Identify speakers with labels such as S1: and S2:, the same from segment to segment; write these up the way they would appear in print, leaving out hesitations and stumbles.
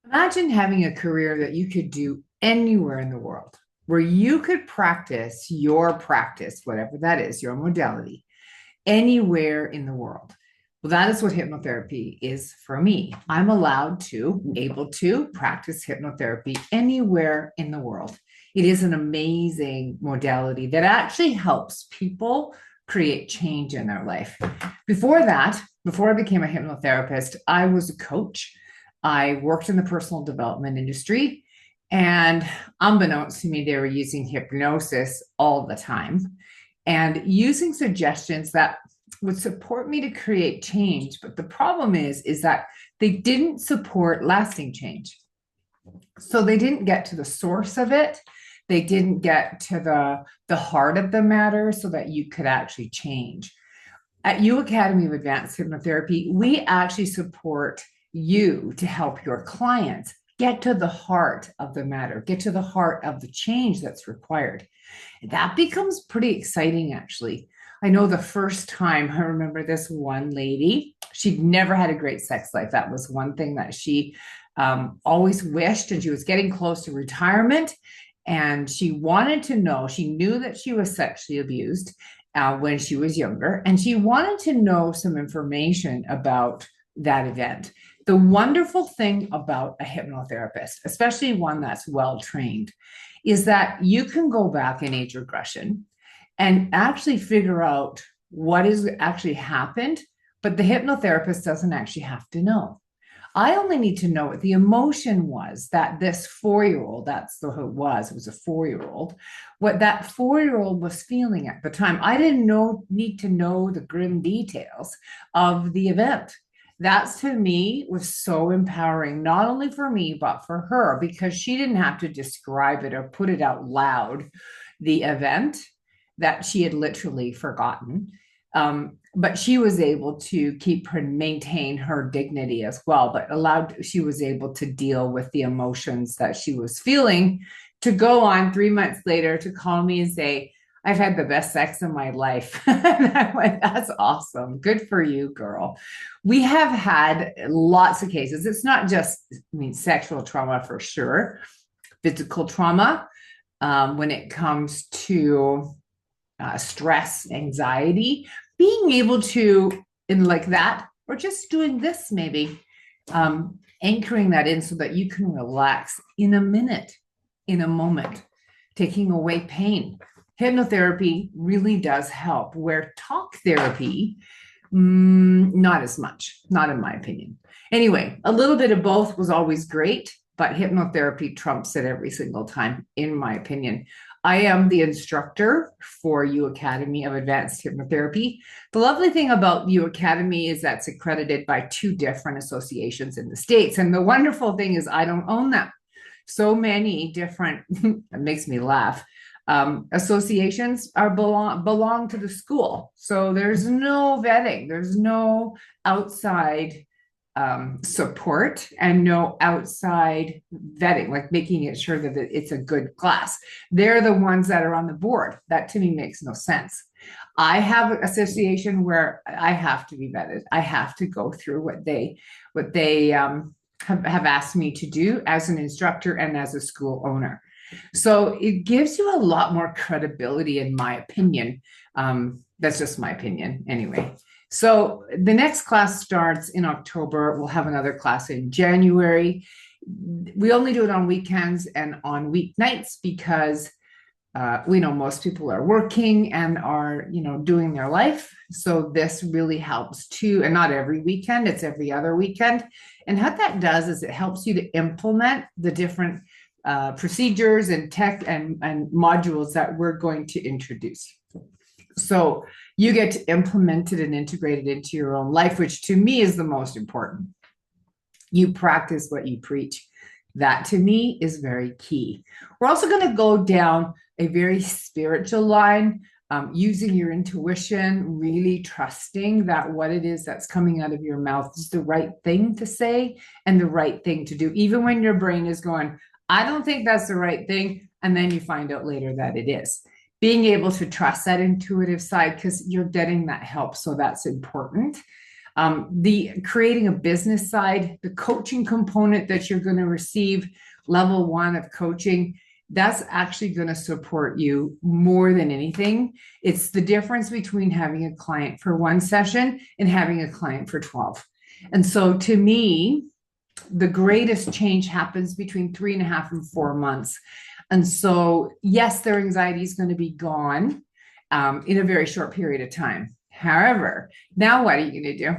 S1: Imagine having a career that you could do anywhere in the world, where you could practice your practice, whatever that is, your modality, anywhere in the world. Well, that is what hypnotherapy is for me. I'm allowed to, able to practice hypnotherapy anywhere in the world. It is an amazing modality that actually helps people create change in their life. Before that, before I became a hypnotherapist, I was a coach. I worked in the personal development industry, and unbeknownst to me, they were using hypnosis all the time and using suggestions that would support me to create change. But the problem is that they didn't support lasting change. So they didn't get to the source of it. They didn't get to the heart of the matter so that you could actually change. At U Academy of Advanced Hypnotherapy, we actually support you to help your clients get to the heart of the matter, get to the heart of the change that's required. That becomes pretty exciting, actually. I know the first time I remember this one lady, she'd never had a great sex life. That was one thing that she always wished, and she was getting close to retirement. And she wanted to know, she knew that she was sexually abused when she was younger, and she wanted to know some information about that event. The wonderful thing about a hypnotherapist, especially one that's well trained, is that you can go back in age regression and actually figure out what has actually happened, but the hypnotherapist doesn't actually have to know. I only need to know what the emotion was that this 4 year old, that's who it was a 4 year old, what that 4 year old was feeling at the time. I didn't need to know the grim details of the event. That to me was so empowering, not only for me, but for her, because she didn't have to describe it or put it out loud, the event that she had literally forgotten. But she was able to keep her maintain her dignity as well, but she was able to deal with the emotions that she was feeling, to go on 3 months later to call me and say, I've had the best sex of my life. And I went, that's awesome. Good for you, girl. We have had lots of cases. It's not just, sexual trauma for sure, physical trauma, when it comes to stress, anxiety, being able to, in like that, or just doing this maybe, anchoring that in so that you can relax in a minute, in a moment, taking away pain. Hypnotherapy really does help, where talk therapy, not as much, not in my opinion. Anyway, a little bit of both was always great, but hypnotherapy trumps it every single time, in my opinion. I am the instructor for U Academy of Advanced Hypnotherapy. The lovely thing about U Academy is that's accredited by two different associations in the States. And the wonderful thing is I don't own them. So many different, it makes me laugh, associations belong to the school. So there's no vetting, there's no outside support, and no outside vetting, like making it sure that it's a good class. They're the ones that are on the board. That to me makes no sense. I have an association where I have to be vetted. I have to go through what they have asked me to do as an instructor and as a school owner. So it gives you a lot more credibility, in my opinion. That's just my opinion anyway. So the next class starts in October. We'll have another class in January. We only do it on weekends and on weeknights because we know most people are working and are, doing their life. So this really helps too. And not every weekend, it's every other weekend. And what that does is it helps you to implement the different procedures and tech and modules that we're going to introduce. So you get to implement it and integrate it into your own life, which to me is the most important. You practice what you preach. That to me is very key. We're also going to go down a very spiritual line, using your intuition, really trusting that what it is that's coming out of your mouth is the right thing to say and the right thing to do, even when your brain is going, I don't think that's the right thing. And then you find out later that it is. Being able to trust that intuitive side, because you're getting that help. So that's important. The creating a business side, the coaching component that you're going to receive, level 1 of coaching, that's actually going to support you more than anything. It's the difference between having a client for 1 session and having a client for 12. And so to me, the greatest change happens between 3.5 and 4 months. And so, yes, their anxiety is going to be gone in a very short period of time. However, now what are you going to do?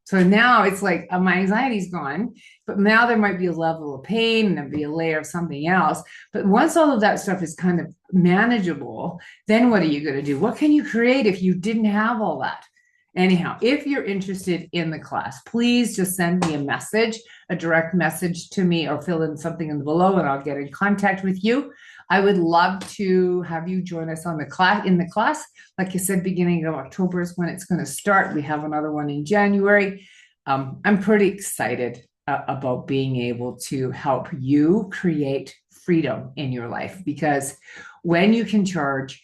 S1: So now it's like my anxiety's gone, but now there might be a level of pain and there'll be a layer of something else. But once all of that stuff is kind of manageable, then what are you going to do? What can you create if you didn't have all that? Anyhow, if you're interested in the class, please just send me a message, a direct message to me, or fill in something in the below and I'll get in contact with you. I would love to have you join us on the class. Like I said, beginning of October is when it's going to start. We have another one in January. I'm pretty excited about being able to help you create freedom in your life, because when you can charge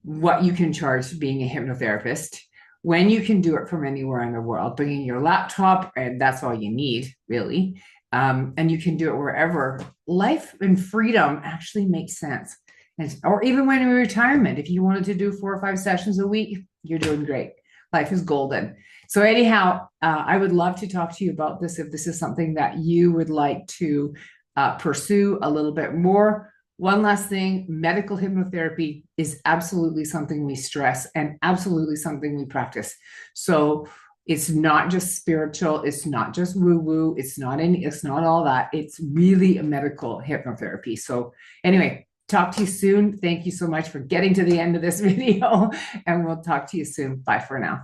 S1: what you can charge being a hypnotherapist, when you can do it from anywhere in the world, bringing your laptop, and that's all you need, really, and you can do it wherever, life and freedom actually makes sense. Or even when you're in retirement, if you wanted to do 4 or 5 sessions a week, you're doing great. Life is golden. So anyhow, I would love to talk to you about this if this is something that you would like to pursue a little bit more. One last thing, medical hypnotherapy is absolutely something we stress and absolutely something we practice. So it's not just spiritual, it's not just woo-woo, it's not all that. It's really a medical hypnotherapy. So anyway, talk to you soon. Thank you so much for getting to the end of this video, and we'll talk to you soon. Bye for now.